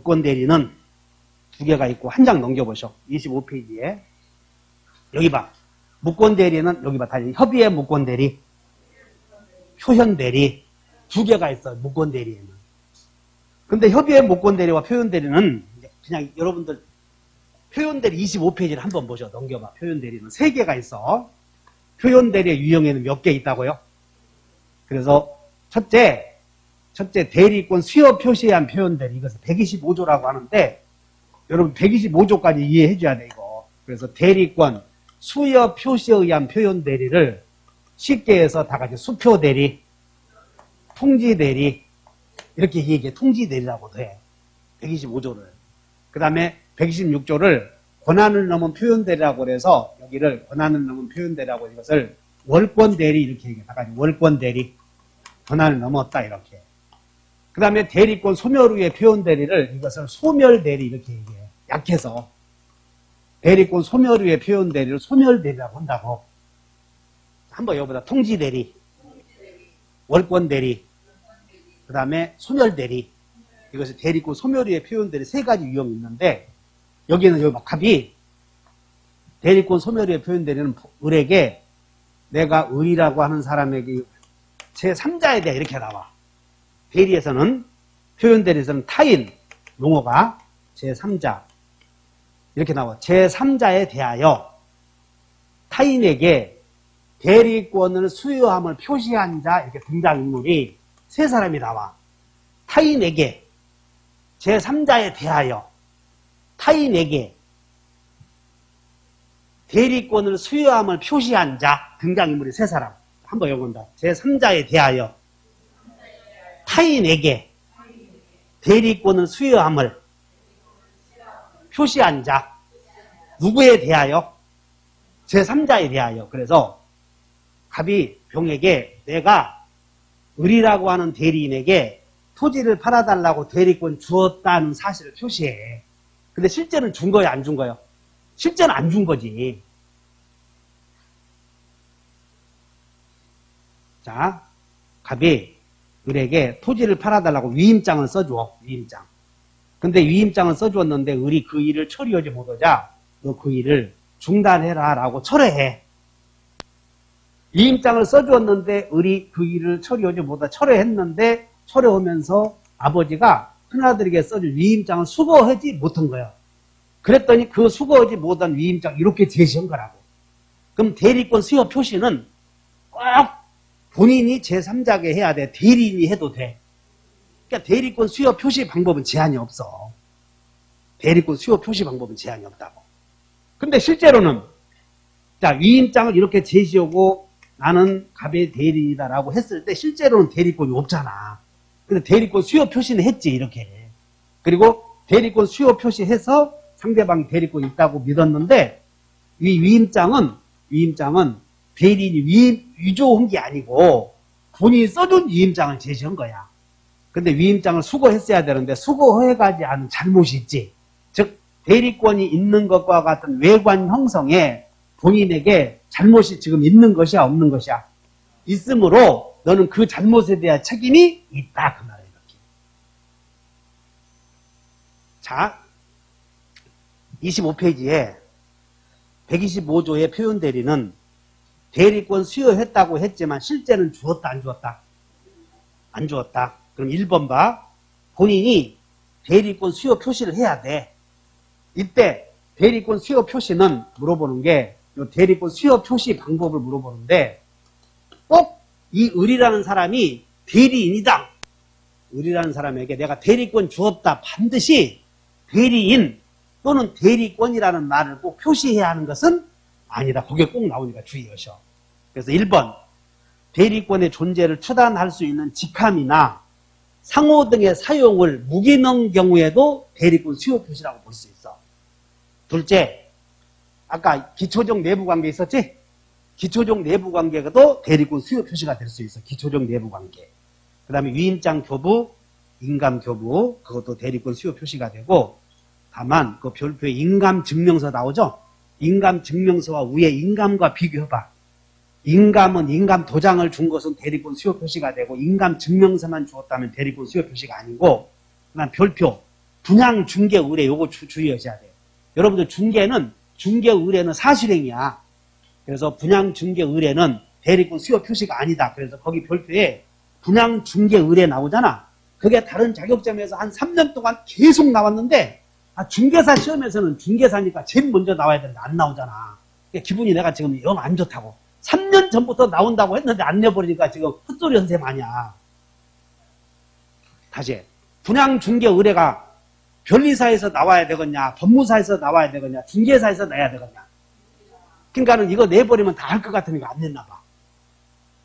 무권 대리는 두 개가 있고 한 장 넘겨보셔. 25페이지에. 여기 봐. 무권 대리는 여기 봐. 다 협의의 무권 대리, 표현 대리 두 개가 있어. 무권 대리에는. 근데 협의의 무권 대리와 표현 대리는 그냥 여러분들 표현 대리 25페이지를 한번 보셔. 넘겨봐. 표현 대리는 세 개가 있어. 표현 대리의 유형에는 몇 개 있다고요? 그래서 첫째 대리권 수요 표시에 의한 표현 대리. 이것을 125조라고 하는데 여러분 125조까지 이해해 줘야 돼 이거. 그래서 대리권 수요 표시에 의한 표현 대리를 쉽게 해서 다 같이 수표 대리, 통지 대리 이렇게 얘기해. 통지 대리라고도 해. 125조를. 그 다음에 126조를 권한을 넘은 표현 대리라고 그래서 여기를 권한을 넘은 표현 대리라고 이것을 월권 대리 이렇게 얘기해. 다 같이 월권 대리. 권한을 넘었다 이렇게. 그 다음에 대리권 소멸 후의 표현 대리를 이것을 소멸 대리 이렇게 얘기해. 약해서. 대리권 소멸 후의 표현 대리를 소멸 대리라고 한다고. 한번 여기보다 통지 대리, 월권 대리, 그 다음에 소멸 대리. 이것이 대리권 소멸 후의 표현 대리 세 가지 유형이 있는데 여기는 여기 갑이 대리권 소멸 후의 표현 대리는 을에게 내가 을이라고 하는 사람에게 제3자에 대해 이렇게 나와. 대리에서는 표현 대리에서는 타인 용어가 제3자 이렇게 나와. 제3자에 대하여 타인에게 대리권을 수여함을 표시한 자 이렇게 등장인물이 세 사람이 나와. 타인에게 제3자에 대하여 타인에게 대리권을 수여함을 표시한 자 등장인물이 세 사람. 한번 읽어본다. 제3자에 대하여 타인에게 대리권을 수여함을 표시한 자. 누구에 대하여? 제3자에 대하여. 그래서 갑이 병에게 내가 을이라고 하는 대리인에게 토지를 팔아달라고 대리권 주었다는 사실을 표시해. 근데 실제는 준 거야, 안 준 거야? 실제는 안 준 거지. 자, 갑이 을에게 토지를 팔아달라고 위임장을 써줘. 위임장. 근데 위임장을 써주었는데 을이 그 일을 처리하지 못하자 너 그 일을 중단해라 라고 철회해. 위임장을 써주었는데 을이 그 일을 처리하지 못하자 철회했는데 철회하면서 아버지가 큰아들에게 써준 위임장을 수거하지 못한 거야. 그랬더니 그 수거하지 못한 위임장 이렇게 제시한 거라고. 그럼 대리권 수여 표시는 꼭 본인이 제3자에게 해야 돼. 대리인이 해도 돼. 그러니까 대리권 수여 표시 방법은 제한이 없어. 대리권 수여 표시 방법은 제한이 없다고. 근데 실제로는 자 위임장을 이렇게 제시하고 나는 갑의 대리인이다라고 했을 때 실제로는 대리권이 없잖아. 근데 대리권 수여 표시는 했지 이렇게. 그리고 대리권 수여 표시해서 상대방이 대리권이 있다고 믿었는데 이 위임장은 대리인이 위조한 게 아니고 본인이 써준 위임장을 제시한 거야. 근데 위임장을 수거했어야 되는데 수거해가지 않은 잘못이 있지. 즉 대리권이 있는 것과 같은 외관 형성에 본인에게 잘못이 지금 있는 것이야 없는 것이야? 있으므로 너는 그 잘못에 대한 책임이 있다 그 말이야. 이렇게. 자 25페이지에 125조의 표현 대리는 대리권 수여했다고 했지만 실제는 주었다 안 주었다? 안 주었다. 그럼 1번 봐. 본인이 대리권 수여 표시를 해야 돼. 이때 대리권 수여 표시는 물어보는 게 대리권 수여 표시 방법을 물어보는데 꼭 이 을이라는 사람이 대리인이다. 을이라는 사람에게 내가 대리권 주었다. 반드시 대리인 또는 대리권이라는 말을 꼭 표시해야 하는 것은 아니다. 그게 꼭 나오니까 주의하셔. 그래서 1번 대리권의 존재를 추단할 수 있는 직함이나 상호 등의 사용을 무기능 경우에도 대리권 수요 표시라고 볼 수 있어. 둘째, 아까 기초적 내부관계 있었지? 기초적 내부관계도 대리권 수요 표시가 될 수 있어. 기초적 내부관계. 그 다음에 위임장 교부, 인감 교부 그것도 대리권 수요 표시가 되고 다만 그 별표에 인감 증명서 나오죠? 인감 증명서와 위에 인감과 비교해봐. 인감은 인감 도장을 준 것은 대리권 수요 표시가 되고 인감 증명서만 주었다면 대리권 수요 표시가 아니고 그다음 별표, 분양, 중개, 의뢰 요거 주의하셔야 돼요. 여러분들 중개, 의뢰는 사실행위야. 그래서 분양, 중개, 의뢰는 대리권 수요 표시가 아니다. 그래서 거기 별표에 분양, 중개, 의뢰 나오잖아. 그게 다른 자격점에서 한 3년 동안 계속 나왔는데 중개사 시험에서는 중개사니까 제일 먼저 나와야 되는데 안 나오잖아. 기분이 내가 지금 영 안 좋다고. 3년 전부터 나온다고 했는데 안 내버리니까 지금 헛소리 선생 아니야. 다시 분양, 중개, 의뢰가 변리사에서 나와야 되겠냐, 법무사에서 나와야 되겠냐, 중개사에서 내야 되겠냐. 그러니까는 이거 내버리면 다 할 것 같으니까 안 냈나 봐.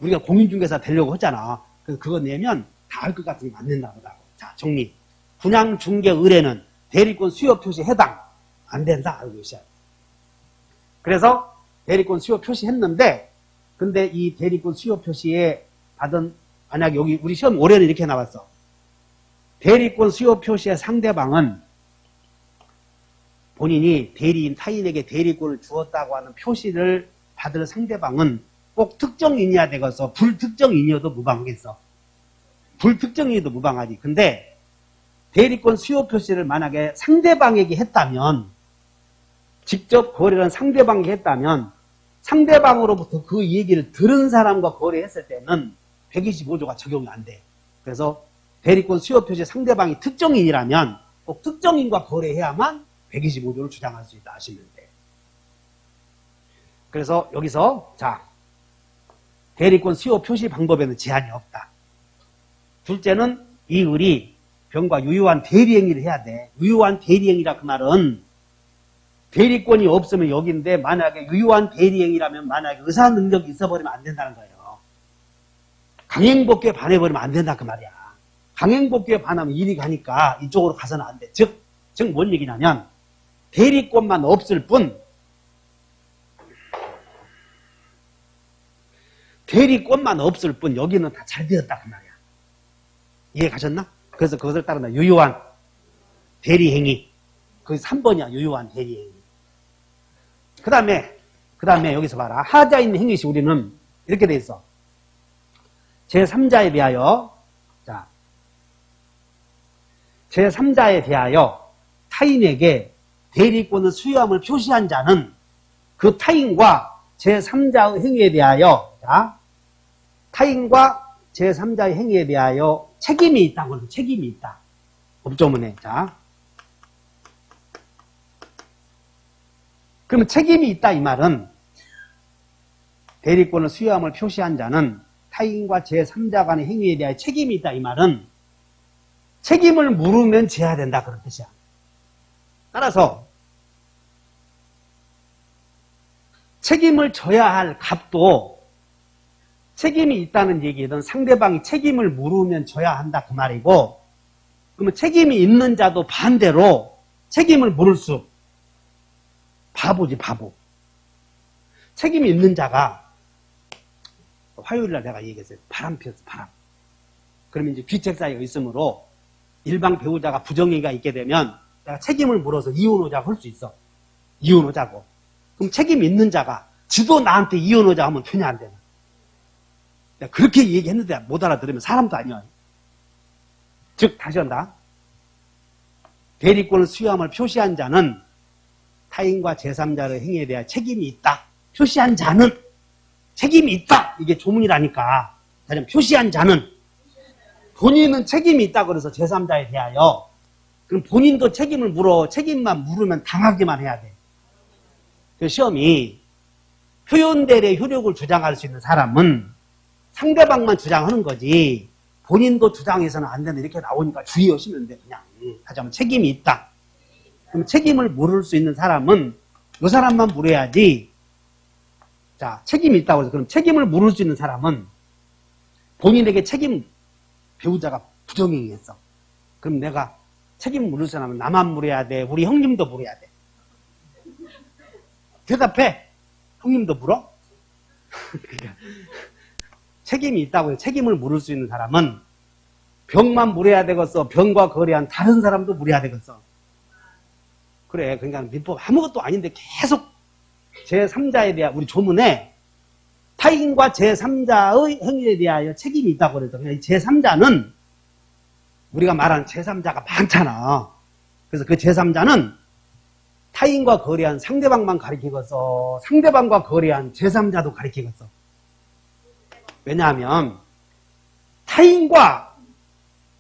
우리가 공인중개사 되려고 하잖아. 그래서 그거 내면 다 할 것 같으니까 안 냈나 보다고. 자, 정리. 분양, 중개, 의뢰는 대리권 수요 표시 해당 안 된다. 알고 계셔야 돼. 그래서 대리권 수요 표시했는데, 근데 이 대리권 수요 표시에 받은, 만약에 여기 우리 시험 올해는 이렇게 나왔어. 대리권 수요 표시의 상대방은 본인이 대리인 타인에게 대리권을 주었다고 하는 표시를 받을 상대방은 꼭 특정인이어야 되겠어. 불특정인이어도 무방하겠어. 불특정인이어도 무방하지. 근데 대리권 수요 표시를 만약에 상대방에게 했다면, 직접 거래를 상대방에게 했다면 상대방으로부터 그 얘기를 들은 사람과 거래했을 때는 125조가 적용이 안 돼. 그래서 대리권 수요 표시 상대방이 특정인이라면 꼭 특정인과 거래해야만 125조를 주장할 수 있다 하시면 돼. 그래서 여기서 자, 대리권 수요 표시 방법에는 제한이 없다. 둘째는 이 을이 병과 유효한 대리행위를 해야 돼. 유효한 대리행위라 그 말은 대리권이 없으면 여기인데 만약에 유효한 대리행위라면 만약에 의사 능력이 있어버리면 안 된다는 거예요. 강행복귀에 반해버리면 안 된다 그 말이야. 강행복귀에 반하면 일이 가니까 이쪽으로 가서는 안 돼. 즉 뭔 얘기냐면 대리권만 없을 뿐 여기는 다 잘 되었다 그 말이야. 이해 가셨나? 그래서 그것을 따른다. 유효한 대리행위. 그게 3번이야. 유효한 대리행위. 그 다음에 여기서 봐라. 하자 있는 행위시 우리는 이렇게 돼 있어. 제3자에 대하여, 자, 제3자에 대하여 타인에게 대리권을 수여함을 표시한 자는 그 타인과 제3자의 행위에 대하여, 자, 타인과 제3자의 행위에 대하여 책임이 있다고 그러죠. 책임이 있다. 법조문에. 자. 그러면 책임이 있다 이 말은 대리권을 수여함을 표시한 자는 타인과 제3자 간의 행위에 대하여 책임이 있다 이 말은 책임을 물으면 져야 된다 그런 뜻이야. 따라서 책임을 져야 할 값도 책임이 있다는 얘기는 상대방이 책임을 물으면 져야 한다 그 말이고, 그러면 책임이 있는 자도 반대로 책임을 물을 수, 바보지 바보. 책임이 있는 자가 화요일날 내가 얘기했어요. 바람 피웠어 바람. 그러면 이제 귀책사유가 있으므로 일방 배우자가 부정행위가 있게 되면 내가 책임을 물어서 이혼하자고 할 수 있어. 이혼하자고. 그럼 책임 있는 자가 지도 나한테 이혼하자 하면 되냐 안 되냐. 내가 그렇게 얘기했는데 못 알아들으면 사람도 아니야. 즉 다시 한다. 대리권을 수여함을 표시한 자는 타인과 제3자의 행위에 대한 책임이 있다. 표시한 자는 책임이 있다. 이게 조문이라니까. 다시 표시한 자는 본인은 책임이 있다 그래서 제3자에 대하여. 그럼 본인도 책임을 물어. 책임만 물으면 당하기만 해야 돼. 그 시험이 표현대리의 효력을 주장할 수 있는 사람은 상대방만 주장하는 거지 본인도 주장해서는 안 된다 이렇게 나오니까 주의하시면 돼. 그냥 하자면 책임이 있다. 그럼 책임을 물을 수 있는 사람은 이 사람만 물어야지. 자, 책임이 있다고 해서 그럼 책임을 물을 수 있는 사람은 본인에게 배우자가 부정행위했어. 그럼 내가 책임을 물을 사람은 나만 물어야 돼. 우리 형님도 물어야 돼. 대답해. 형님도 물어? 그러니까 책임이 있다고 해서 책임을 물을 수 있는 사람은 병만 물어야 되겠어. 병과 거래한 다른 사람도 물어야 되겠어. 그래. 그러니까 민법 아무것도 아닌데 계속 제3자에 대한 우리 조문에 타인과 제3자의 행위에 대하여 책임이 있다고 그래서 그냥 제3자는 우리가 말하는 제3자가 많잖아. 그래서 그 제3자는 타인과 거래한 상대방만 가리키겠어. 상대방과 거래한 제3자도 가리키겠어. 왜냐하면 타인과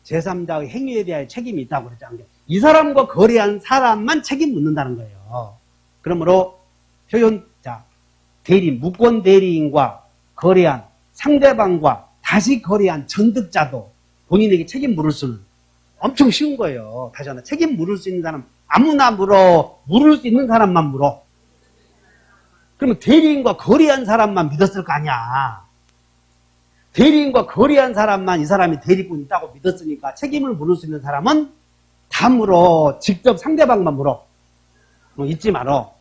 제3자의 행위에 대한 책임이 있다고 그랬잖아요. 이 사람과 거래한 사람만 책임 묻는다는 거예요. 그러므로 표현, 자, 대리인, 무권 대리인과 거래한 상대방과 다시 거래한 전득자도 본인에게 책임 물을 수는 엄청 쉬운 거예요. 다시 하나, 책임 물을 수 있는 사람 아무나 물을 수 있는 사람만 물어. 그러면 대리인과 거래한 사람만 믿었을 거 아니야. 대리인과 거래한 사람만 이 사람이 대리꾼 있다고 믿었으니까 책임을 물을 수 있는 사람은 다 물어. 직접 상대방만 물어. 잊지 말어.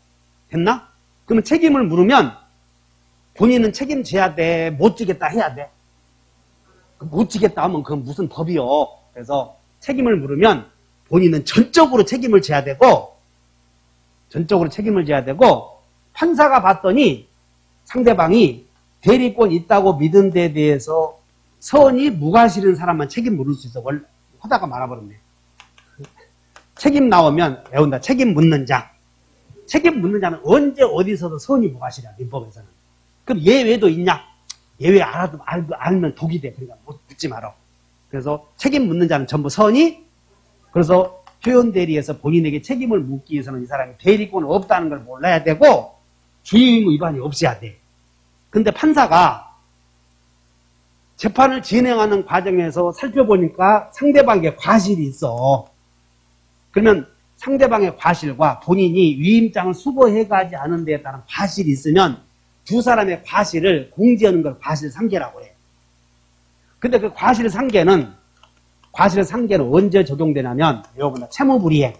됐나? 그러면 책임을 물으면 본인은 책임져야 돼. 못 지겠다 해야 돼. 못 지겠다 하면 그건 무슨 법이요. 그래서 책임을 물으면 본인은 전적으로 책임을 져야 되고 판사가 봤더니 상대방이 대리권 있다고 믿은 데 대해서 선이 무가 실은 사람만 책임 물을 수 있어. 원래 하다가 말아버렸네. 책임 나오면 외운다. 책임 묻는 자. 책임 묻는 자는 언제 어디서도 선이 무가 실이야. 민법에서는. 그럼 예외도 있냐? 예외 알면 독이 돼. 그러니까 묻지 말어. 그래서 책임 묻는 자는 전부 선이. 그래서 표현 대리에서 본인에게 책임을 묻기 위해서는 이 사람이 대리권 없다는 걸 몰라야 되고 주의의무 위반이 없어야 돼. 근데 판사가 재판을 진행하는 과정에서 살펴보니까 상대방의 과실이 있어. 그러면 상대방의 과실과 본인이 위임장을 수거해가지 않은 데에 따른 과실이 있으면 두 사람의 과실을 공지하는 걸 과실상계라고 해. 근데 그 과실상계는 언제 적용되냐면 여러분 채무불이행,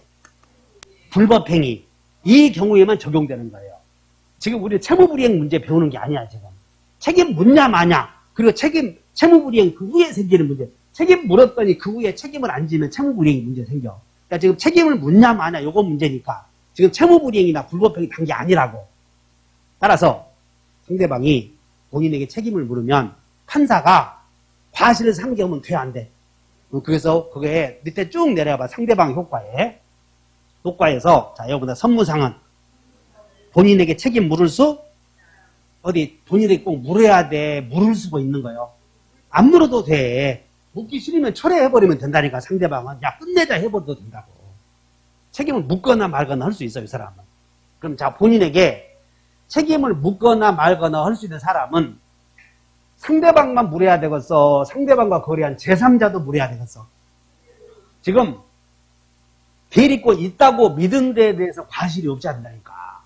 불법행위 이 경우에만 적용되는 거예요. 지금 우리 채무불이행 문제 배우는 게 아니야. 지금 책임 묻냐 마냐, 그리고 채무불이행 그 후에 생기는 문제. 책임 물었더니 그 후에 책임을 안 지면 채무불이행 문제 생겨. 그러니까 지금 책임을 묻냐 마냐 요거 문제니까 지금 채무불이행이나 불법행위 단계 아니라고. 따라서 상대방이 본인에게 책임을 물으면 판사가 과실을 상계하면 돼, 안 돼? 그래서 그게 밑에 쭉 내려봐. 상대방 효과에서 자 여러분들 선무상은 본인에게 책임 물을 수 본인에게 꼭 물어야 돼. 물을 수도 있는 거예요. 안 물어도 돼. 묻기 싫으면 철회해버리면 된다니까. 상대방은 야 끝내자 해버려도 된다고. 책임을 묻거나 말거나 할 수 있어요. 이 사람은. 그럼 자 본인에게 책임을 묻거나 말거나 할 수 있는 사람은 상대방만 물어야 되겠어? 상대방과 거래한 제3자도 물어야 되겠어? 지금 대리권 있다고 믿은 데에 대해서 과실이 없지 않다니까.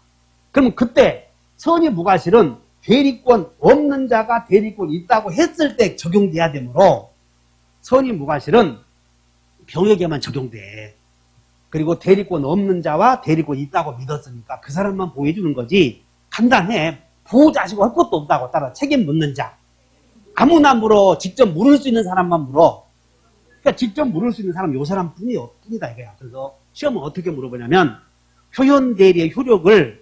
그럼 그때 선의 무과실은 대리권 없는 자가 대리권 있다고 했을 때 적용돼야 되므로 선의 무과실은 병에게만 적용돼. 그리고 대리권 없는 자와 대리권 있다고 믿었으니까 그 사람만 보여주는 거지. 간단해. 보호자시고 할 것도 없다고. 따라 책임 묻는 자. 아무나 물어. 직접 물을 수 있는 사람만 물어. 그러니까 직접 물을 수 있는 사람 요 사람 뿐이다 이거야. 그래서 시험은 어떻게 물어보냐면 표현 대리의 효력을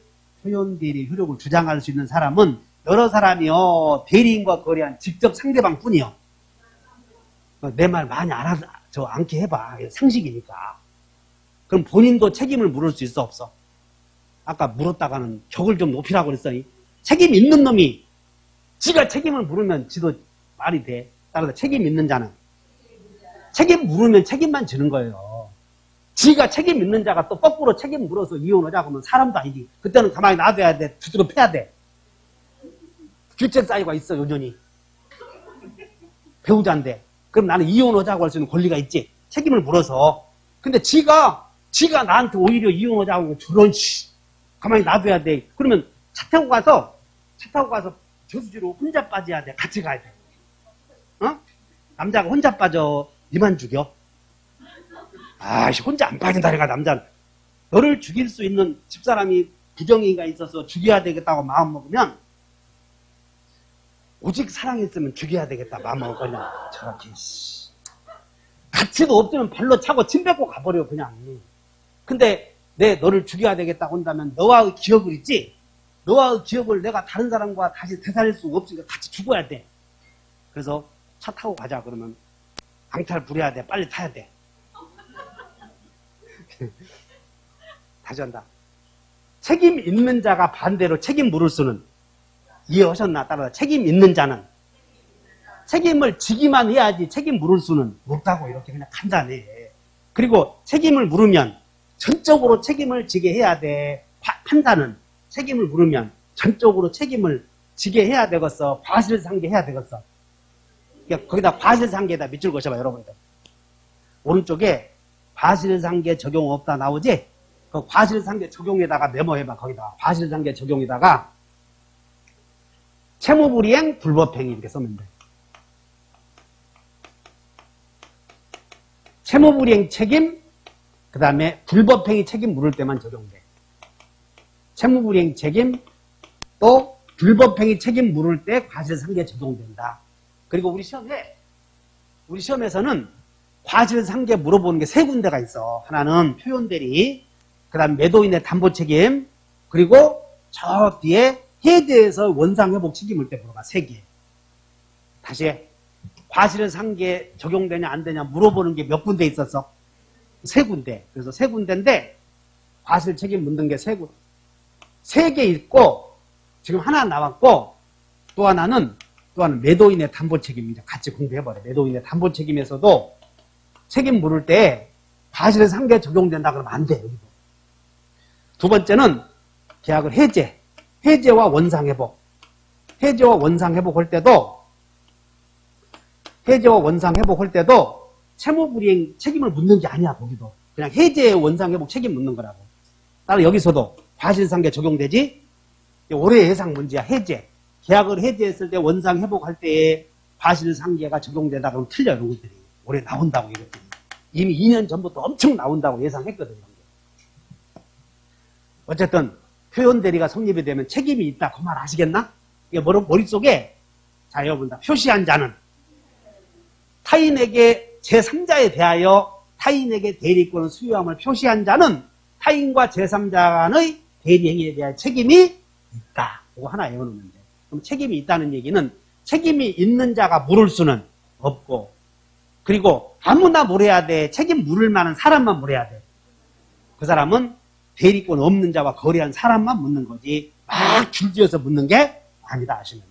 주장할 수 있는 사람은 여러 사람이요. 대리인과 거래한 직접 상대방 뿐이요. 내 말 많이 않게 해봐. 상식이니까. 그럼 본인도 책임을 물을 수 있어 없어? 아까 물었다가는 격을 좀 높이라고 그랬더니 책임 있는 놈이 지가 책임을 물으면 지도 말이 돼. 따라서 책임 있는 자는 책임 물으면 책임만 지는 거예요. 지가 책임 있는 자가 또 거꾸로 책임 물어서 이혼하자고 하면 사람도 아니지. 그때는 가만히 놔둬야 돼. 두드러 패야 돼. 규칙 사유가 있어. 요전히 배우자인데 그럼 나는 이혼하자고 할 수 있는 권리가 있지. 책임을 물어서. 근데 지가 나한테 오히려 이혼하자고 하면 저런 가만히 놔둬야 돼. 그러면 차 타고 가서 저수지로 혼자 빠져야 돼. 같이 가야 돼. 어? 남자가 혼자 빠져 니만 죽여? 아이씨 혼자 안 빠진다니까. 남자는 너를 죽일 수 있는 집사람이 부정이가 있어서 죽여야 되겠다고 마음먹으면 오직 사랑했으면 죽여야 되겠다 마음먹어. 그냥 저렇게 가치도 없으면 발로 차고 침 뱉고 가버려 그냥. 근데 너를 죽여야 되겠다고 한다면 너와의 기억을 있지? 너와의 기억을 내가 다른 사람과 다시 되살릴 수 없으니까 같이 죽어야 돼. 그래서 차 타고 가자 그러면 방탈 부려야 돼. 빨리 타야 돼. 다시 한다. 책임 있는 자가 반대로 책임 물을 수는, 이해하셨나? 따라서 책임 있는 자는 책임을 지기만 해야지 책임 물을 수는 없다고, 이렇게 그냥 간단해. 그리고 책임을 물으면 전적으로 책임을 지게 해야 돼. 판사는 책임을 물으면 전적으로 책임을 지게 해야 되겠어. 과실상계 해야 되겠어. 그러니까 거기다 과실상계에다 밑줄 그어봐, 여러분들. 오른쪽에 과실상계 적용 없다 나오지? 그 과실상계 적용에다가 메모해봐. 거기다 과실상계 적용에다가 채무불이행 불법행위 이렇게 쓰면 돼. 채무불이행 책임, 그 다음에 불법행위 책임 물을 때만 적용돼. 채무불이행 책임, 또 불법행위 책임 물을 때 과실상계 적용된다. 그리고 우리 시험에서는 과실상계 물어보는 게 세 군데가 있어. 하나는 표현대리, 그 다음 매도인의 담보책임, 그리고 저 뒤에 해제에서 원상회복 책임을 때 물어봐. 세 개. 다시 과실상계 적용되냐 안 되냐 물어보는 게 몇 군데 있었어? 세 군데. 그래서 세 군데인데 과실 책임 묻는 게 세 군데. 세 개 있고 지금 하나 나왔고 또 하나는 매도인의 담보책임입니다. 같이 공부해버려. 매도인의 담보책임에서도 책임 물을 때 과실상계 적용된다 그러면 안 돼. 여기도. 두 번째는 계약을 해제와 원상회복. 해제와 원상회복 할 때도 채무불이행 책임을 묻는 게 아니야. 거기도 그냥 해제 원상회복 책임 묻는 거라고. 따라 여기서도 과실상계 적용되지. 올해 예상 문제야. 해제. 계약을 해제했을 때 원상회복할 때에 과실상계가 적용되다 그러면 틀려. 이런 것들이 올해 나온다고. 이렇게 이미 2년 전부터 엄청 나온다고 예상했거든요. 어쨌든 표현대리가 성립이 되면 책임이 있다. 그 말 아시겠나? 이게 머릿속에, 자, 여러분들, 표시한 자는 타인에게 제3자에 대하여 타인에게 대리권을 수여함을 표시한 자는 타인과 제3자 간의 대리행위에 대한 책임이 있다. 그거 하나 외워놓으면 돼. 그럼 책임이 있다는 얘기는 책임이 있는 자가 물을 수는 없고, 그리고 아무나 물어야 돼. 책임 물을 만한 사람만 물어야 돼. 그 사람은 대리권 없는 자와 거래한 사람만 묻는 거지 막 줄지어서 묻는 게 아니다 하시면